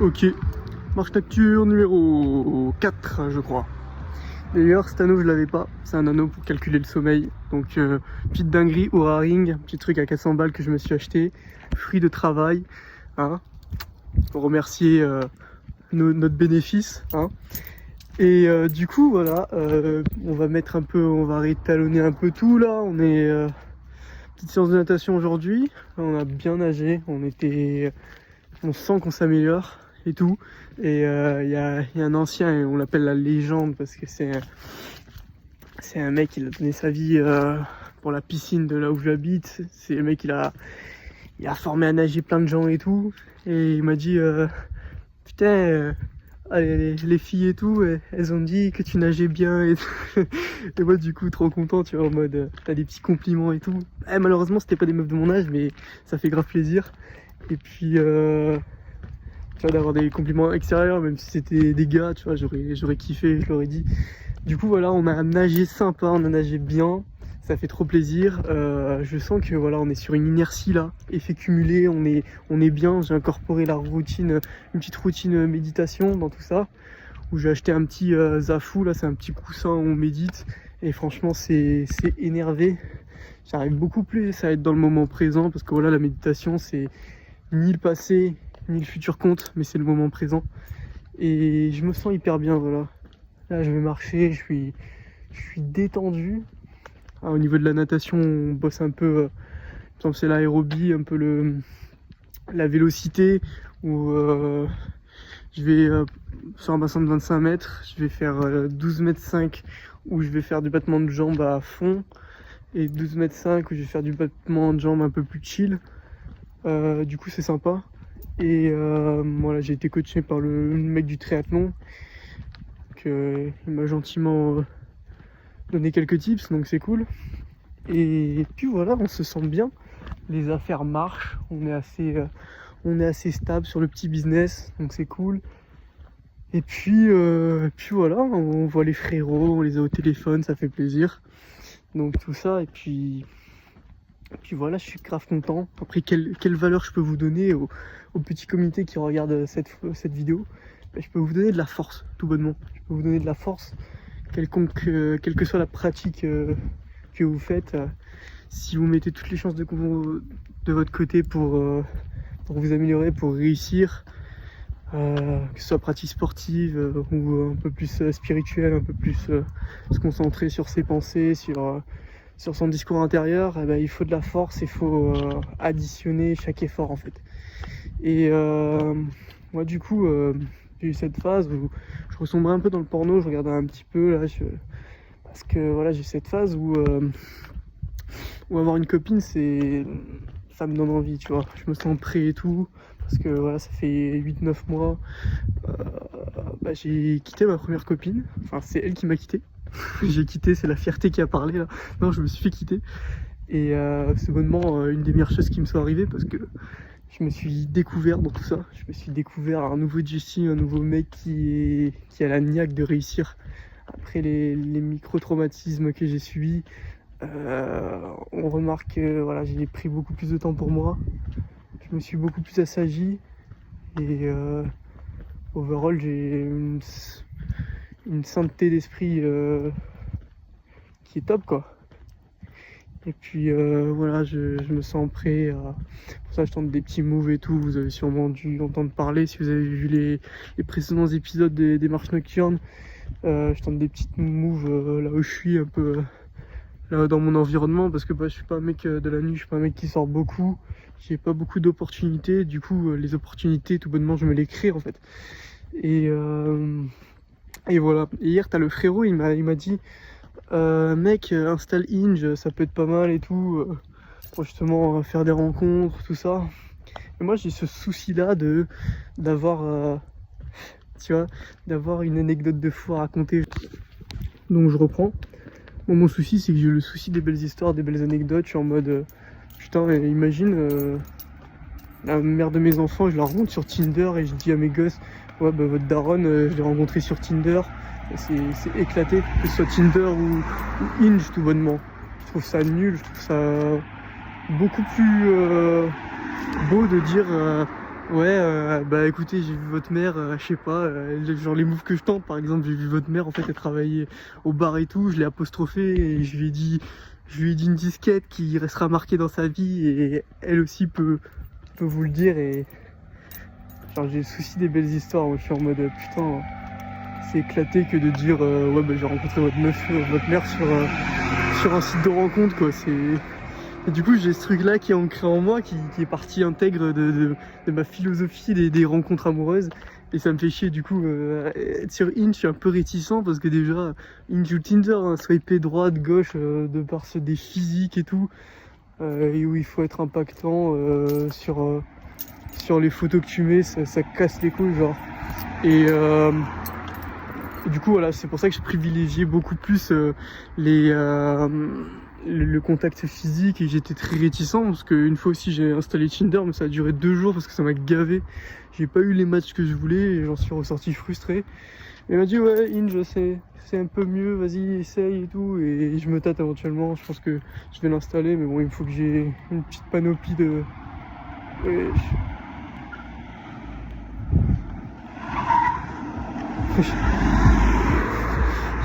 Ok, marche nocturne numéro 4 je crois. D'ailleurs cet anneau je l'avais pas, c'est un anneau pour calculer le sommeil. Donc petite dinguerie, Oura Ring, petit truc à 400 balles que je me suis acheté. Fruit de travail, hein, pour remercier notre bénéfice. Hein. Et du coup voilà, on va mettre un peu, on va rétalonner un peu tout là. On est petite séance de natation aujourd'hui, on a bien nagé, on sent qu'on s'améliore et tout. Et il y a un ancien, et on l'appelle la légende parce que c'est un mec, il a donné sa vie pour la piscine de là où j'habite. C'est le mec, il a formé à nager plein de gens et tout. Et il m'a dit putain, les filles et tout, elles ont dit que tu nageais bien et tout. Et moi du coup trop content, tu vois, en mode t'as des petits compliments et tout. Malheureusement c'était pas des meufs de mon âge, mais ça fait grave plaisir. Et puis tu vois, d'avoir des compliments extérieurs, même si c'était des gars, tu vois, j'aurais kiffé, je l'aurais dit. Du coup voilà, on a nagé sympa, on a nagé bien, ça fait trop plaisir. Je sens que voilà, on est sur une inertie là, effet cumulé, on est bien. J'ai incorporé la routine, une petite routine méditation dans tout ça, où j'ai acheté un petit Zafou, là c'est un petit coussin où on médite, et franchement c'est énervé. J'arrive beaucoup plus à être dans le moment présent, parce que voilà, la méditation c'est ni le passé, ni le futur compte, mais c'est le moment présent. Et je me sens hyper bien, voilà. Là je vais marcher, je suis détendu. Au niveau de la natation, on bosse un peu, c'est l'aérobie, un peu la vélocité, où je vais sur un bassin de 25 mètres, je vais faire 12 mètres 5 où je vais faire du battement de jambes à fond, et 12 mètres 5 où je vais faire du battement de jambes un peu plus chill. Du coup c'est sympa. Et voilà, j'ai été coaché par le mec du triathlon, il m'a gentiment donné quelques tips, donc c'est cool. Et puis voilà, on se sent bien, les affaires marchent, on est assez stable sur le petit business, donc c'est cool. Et puis voilà, on voit les frérots, on les a au téléphone, ça fait plaisir. Donc tout ça, et puis voilà, je suis grave content. Après, quelle valeur je peux vous donner au petit comité qui regarde cette vidéo? Je peux vous donner de la force, tout bonnement. Je peux vous donner de la force, quelle que soit la pratique que vous faites. Si vous mettez toutes les chances de votre côté pour vous améliorer, pour réussir, que ce soit pratique sportive ou un peu plus spirituelle, un peu plus se concentrer sur ses pensées, sur son discours intérieur, il faut de la force, il faut additionner chaque effort en fait. Et moi du coup j'ai eu cette phase où je ressombrais un peu dans le porno, je regardais un petit peu là, parce que voilà, j'ai cette phase où avoir une copine, ça me donne envie, tu vois. Je me sens prêt et tout, parce que voilà, ça fait 8-9 mois. J'ai quitté ma première copine, enfin c'est elle qui m'a quitté. J'ai quitté, c'est la fierté qui a parlé là. Non, je me suis fait quitter. Et c'est bonnement une des meilleures choses qui me sont arrivées, parce que je me suis découvert dans tout ça. Je me suis découvert un nouveau Jesse, un nouveau mec qui a la niaque de réussir. Après les micro-traumatismes que j'ai subis, on remarque que voilà, j'ai pris beaucoup plus de temps pour moi. Je me suis beaucoup plus assagi. Et overall, j'ai une sainteté d'esprit qui est top, quoi. Et puis voilà, je me sens prêt. Pour ça, je tente des petits moves et tout. Vous avez sûrement dû entendre parler si vous avez vu les précédents épisodes des marches nocturnes. Je tente des petites moves là où je suis, un peu là dans mon environnement, parce que je suis pas un mec de la nuit, je suis pas un mec qui sort beaucoup. J'ai pas beaucoup d'opportunités. Du coup, les opportunités, tout bonnement, je me les crée en fait. Et voilà. Et hier, t'as le frérot, il m'a dit mec, installe Hinge, ça peut être pas mal et tout, pour justement faire des rencontres, tout ça. Et moi, j'ai ce souci-là d'avoir, tu vois, d'avoir une anecdote de fou à raconter. Donc je reprends. Bon, mon souci, c'est que j'ai le souci des belles histoires, des belles anecdotes. Je suis en mode, putain, imagine, la mère de mes enfants, je la rencontre sur Tinder et je dis à mes gosses, ouais, votre daronne, je l'ai rencontrée sur Tinder. C'est éclaté, que ce soit Tinder ou Hinge, tout bonnement. Je trouve ça nul, je trouve ça beaucoup plus beau de dire Ouais, bah écoutez, j'ai vu votre mère, je sais pas, genre les moves que je tente, par exemple, j'ai vu votre mère, en fait, elle travaillait au bar et tout, je l'ai apostrophé et je lui ai dit une disquette qui restera marquée dans sa vie et elle aussi peut vous le dire et genre j'ai le souci des belles histoires, moi je suis en mode putain, c'est éclaté que de dire ouais bah j'ai rencontré votre mère sur un site de rencontre quoi, c'est... Et du coup, j'ai ce truc-là qui est ancré en moi, qui est partie intègre de ma philosophie des rencontres amoureuses. Et ça me fait chier, du coup, être sur Hinge, je suis un peu réticent parce que déjà, Hinge ou Tinder, hein, swiper droite, gauche, de par des physiques et tout, et où il faut être impactant sur les photos que tu mets, ça casse les couilles, genre. Et du coup, voilà, c'est pour ça que je privilégiais beaucoup plus le contact physique et j'étais très réticent parce qu'une fois aussi j'ai installé Tinder mais ça a duré 2 jours parce que ça m'a gavé. J'ai pas eu les matchs que je voulais et j'en suis ressorti frustré. Et il m'a dit ouais Hinge c'est un peu mieux, vas-y essaye et tout et je me tâte éventuellement, je pense que je vais l'installer mais bon il me faut que j'ai une petite panoplie de... Ouais.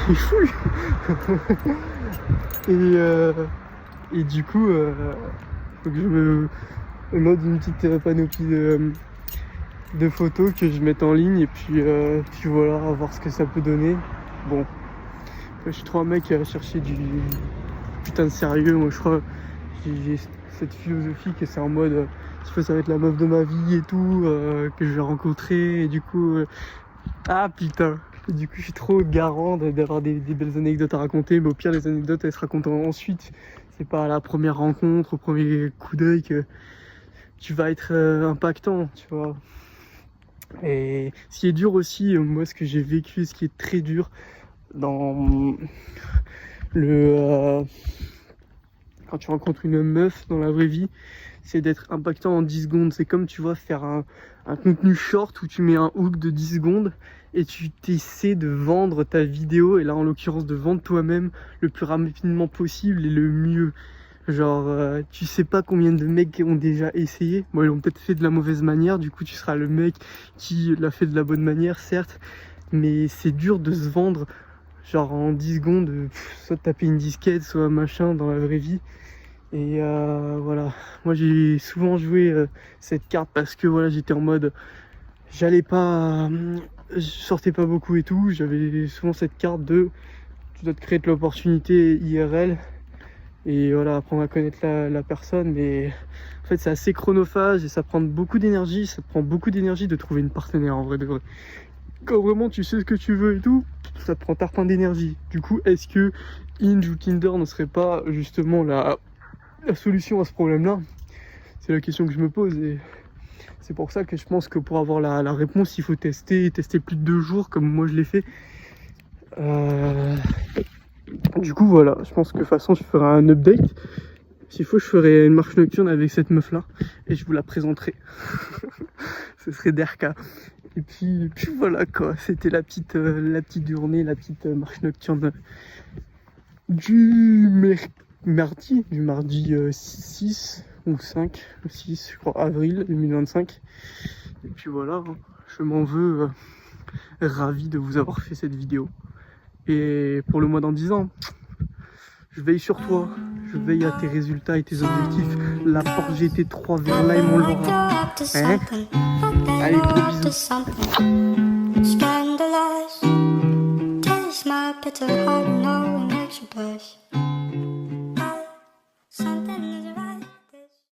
Il est fou et du coup faut que je me load une petite panoplie de photos que je mette en ligne et puis voilà, à voir ce que ça peut donner. Bon, je suis trop un mec à chercher du putain de sérieux, moi je crois j'ai cette philosophie que c'est en mode ça va être la meuf de ma vie et tout, que je vais rencontrer et du coup ah putain, et du coup je suis trop garant d'avoir des belles anecdotes à raconter, mais au pire les anecdotes elles se racontent ensuite, c'est pas à la première rencontre, au premier coup d'œil que tu vas être impactant, tu vois. Et ce qui est dur aussi, moi ce que j'ai vécu, ce qui est très dur dans quand tu rencontres une meuf dans la vraie vie, c'est d'être impactant en 10 secondes. C'est comme tu vois faire un contenu short où tu mets un hook de 10 secondes et tu t'essaies de vendre ta vidéo et là en l'occurrence de vendre toi-même le plus rapidement possible et le mieux. Genre tu sais pas combien de mecs ont déjà essayé. Bon ils l'ont peut-être fait de la mauvaise manière, du coup tu seras le mec qui l'a fait de la bonne manière certes, mais c'est dur de se vendre genre en 10 secondes, soit taper une disquette, soit machin dans la vraie vie. Et voilà, moi j'ai souvent joué cette carte parce que voilà j'étais en mode, j'allais pas, je sortais pas beaucoup et tout, j'avais souvent cette carte de, tu dois te créer de l'opportunité IRL et voilà, apprendre à connaître la personne, mais en fait c'est assez chronophage et ça prend beaucoup d'énergie, ça te prend beaucoup d'énergie de trouver une partenaire en vrai de vrai. Quand vraiment tu sais ce que tu veux et tout, ça te prend tarpin d'énergie. Du coup, est-ce que Hinge ou Tinder ne serait pas justement la solution à ce problème-là? C'est la question que je me pose et c'est pour ça que je pense que pour avoir la réponse, il faut tester plus de 2 jours comme moi je l'ai fait. Du coup, voilà, je pense que de toute façon, je ferai un update. S'il faut, je ferai une marche nocturne avec cette meuf-là et je vous la présenterai. Ce serait Derka. Et puis voilà quoi, c'était la petite journée, la petite marche nocturne du mardi 6 ou 5, 6 je crois, avril 2025. Et puis voilà, hein, je m'en veux ravi de vous avoir fait cette vidéo. Et pour le mois dans 10 ans, je veille sur toi, je veille à tes résultats et tes objectifs. La porte GT3 vers là et mon Laura. Hein? Allez, gros bisous. Scandalous, taste my bitter heart, no one makes you blush.